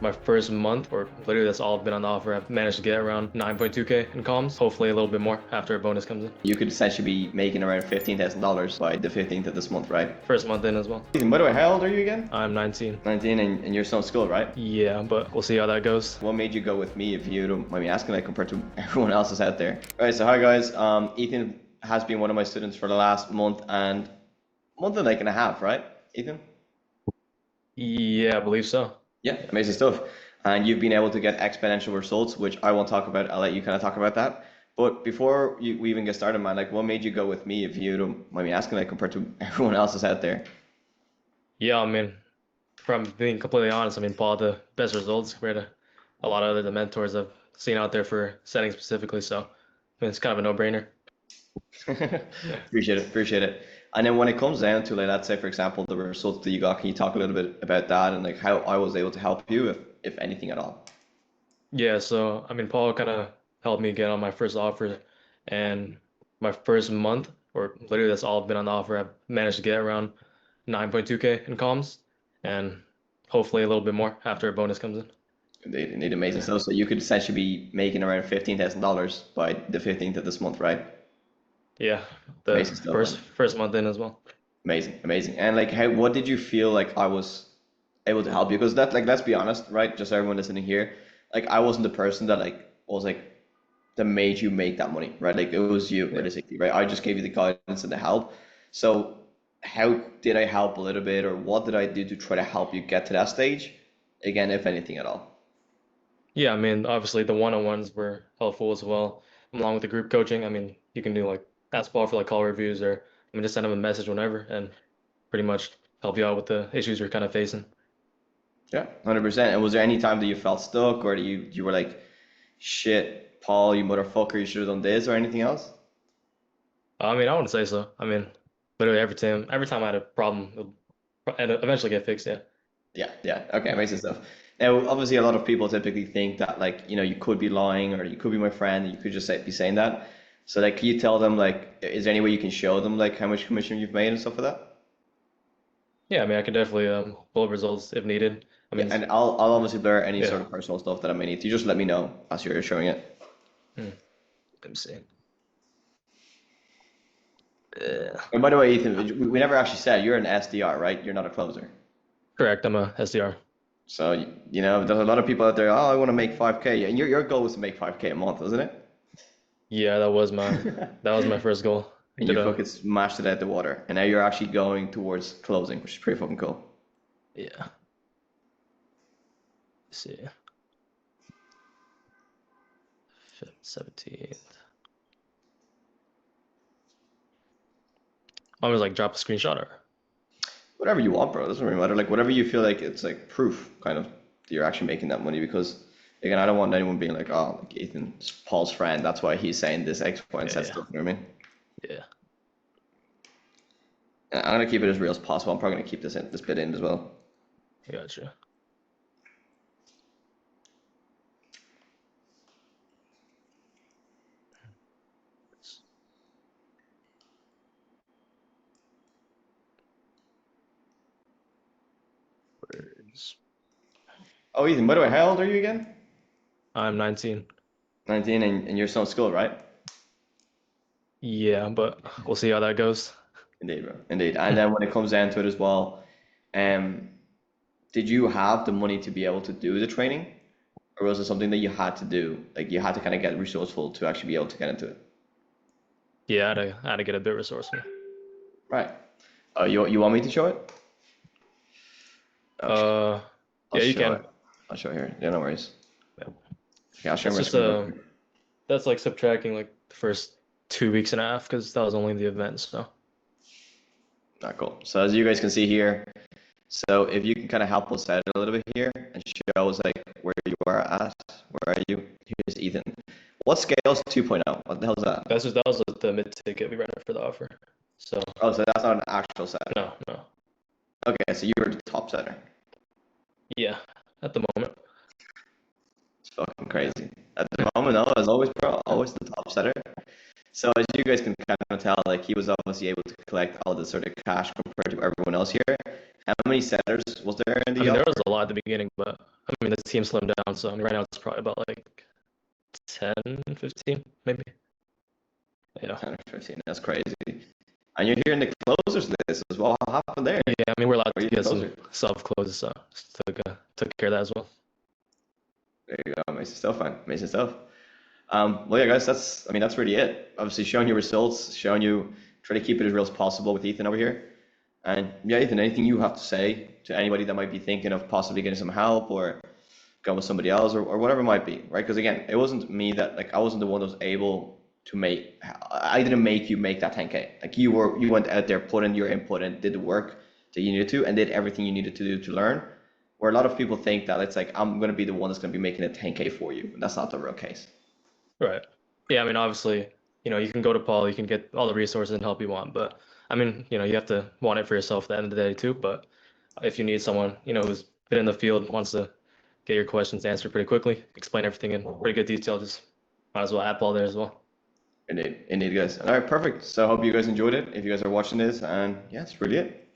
my first month, or literally that's all I've been on the offer, I've managed to get around 9.2K in comms, hopefully a little bit more after a bonus comes in. You could essentially be making around $15,000 by the 15th of this month, right? First month in as well. By the way, how old are you again? I'm 19. 19, and you're still in school, right? Yeah, but we'll see how that goes. What made you go with me, if you don't mind me asking, like compared to everyone else is out there? All right, so hi guys. Ethan has been one of my students for the last month and like and a half, right, Ethan? Yeah, I believe so. Yeah, amazing stuff. And you've been able to get exponential results, which I won't talk about. I'll let you kind of talk about that. But before we even get started, man, like what made you go with me, if you don't mind me asking, like compared to everyone else is out there? Yeah, I mean, from being completely honest, I mean, Paul had the best results compared to a lot of other mentors I've seen out there for setting specifically. So, I mean, it's kind of a no-brainer. Appreciate it. And then when it comes down to, like, let's say for example the results that you got, can you talk a little bit about that and like how I was able to help you, if anything at all? Yeah, so I mean, Paul kind of helped me get on my first offer, and my first month, or literally that's all I've been on the offer, I've managed to get around 9.2K in comms, and hopefully a little bit more after a bonus comes in. Indeed, amazing stuff. So you could essentially be making around $15,000 by the 15th of this month, right? Yeah, the Amazing stuff, man. first month in as well. Amazing. And like, what did you feel like I was able to help you? Because that, like, let's be honest, right? Just everyone listening here, like, I wasn't the person that like was like that made you make that money, right? Like, it was you, realistically, right? I just gave you the guidance and the help. So how did I help a little bit, or what did I do to try to help you get to that stage? Again, if anything at all. Yeah, I mean, obviously the one-on-ones were helpful as well, along with the group coaching. I mean, you can do like ask Paul for like call reviews, or I mean, just send him a message whenever, and pretty much help you out with the issues you're kind of facing. Yeah, 100%. And was there any time that you felt stuck, or you were like, shit, Paul, you motherfucker, you should have done this, or anything else? I mean, I wouldn't say so. I mean, literally every time I had a problem, and eventually get fixed. Yeah. Yeah. Okay, amazing stuff. Now, obviously, a lot of people typically think that, like, you could be lying, or you could be my friend, and you could just be saying that. So, like, can you tell them, like, is there any way you can show them, like, how much commission you've made and stuff like that? Yeah, I mean, I can definitely pull up results if needed. I Yeah, mean, and I'll obviously blur any yeah. sort of personal stuff that I may need to. Just let me know as you're showing it. Hmm. Let me see. Yeah. And by the way, Ethan, we never actually said you're an SDR, right? You're not a closer. Correct. I'm a SDR. So, there's a lot of people out there, oh, I want to make 5K. And your goal is to make 5K a month, isn't it? Yeah, that was my first goal. And you fucking smashed it out the water. And now you're actually going towards closing, which is pretty fucking cool. Yeah. Let's see. 17th. I was like drop a screenshot or. Whatever you want, bro. It doesn't really matter. Like, whatever you feel like it's like proof, kind of, that you're actually making that money. Because, again, I don't want anyone being like, oh, like Ethan's Paul's friend. That's why he's saying this X, Y, and Z stuff. You know what I mean? Yeah. And I'm gonna keep it as real as possible. I'm probably gonna keep this bit in as well. Gotcha. Words. Oh, Ethan, by the way, how old are you again? I'm 19. 19, and you're still in school, right? Yeah, but we'll see how that goes. Indeed, bro. Indeed. And then when it comes down to it as well, um, did you have the money to be able to do the training, or was it something that you had to do? Like, you had to kind of get resourceful to actually be able to get into it. Yeah, I had to get a bit resourceful. Right. You want me to show it? Yeah, you show can. it. I'll show it here. Yeah, no worries. Yeah. Okay, I'll share my That's just screen real quick. that's like subtracting like the first 2 weeks and a half, because that was only the event. So Not cool. So as you guys can see here, so if you can kind of help us out a little bit here and show us like where you are at, where are you? Here's Ethan. What scale's 2.0? What the hell is that? that was the mid ticket we ran for the offer. So Oh, so that's not an actual set. no. Okay, so you were the top setter. Yeah, at the moment. It's fucking crazy. At the moment, no, as always, bro, always the top setter. So as you guys can kind of tell, like, he was obviously able to collect all this sort of cash compared to everyone else here. How many centers was there in I the mean, there offer? was a lot at the beginning, but I mean, the team slimmed down, so I mean, right now it's probably about like 10, 15, maybe. Yeah. 10 or 15. That's crazy. And you're here in the closers list as well. What happened there? Yeah, I mean, we're allowed Are to you the get some closer? self-closes, so just took care of that as well. There you go. Amazing stuff, man. Amazing stuff. Well, yeah, guys, I mean, that's really it. Obviously, showing you results, showing you, try to keep it as real as possible with Ethan over here. And yeah, Ethan, anything you have to say to anybody that might be thinking of possibly getting some help or going with somebody else or whatever it might be, right? Because again, it wasn't me that, like, I wasn't the one that was able to make, I didn't make you make that 10K. Like, you went out there, put in your input and did the work that you needed to and did everything you needed to do to learn. Where a lot of people think that it's like, I'm going to be the one that's going to be making a 10K for you. And that's not the real case. Right. Yeah, I mean, obviously, you can go to Paul, you can get all the resources and help you want, but I mean, you have to want it for yourself at the end of the day too. But if you need someone, who's been in the field, wants to get your questions answered pretty quickly, explain everything in pretty good detail, just might as well add Paul there as well. Indeed, indeed, guys. All right, perfect. So I hope you guys enjoyed it. If you guys are watching this, and yeah, that's really it.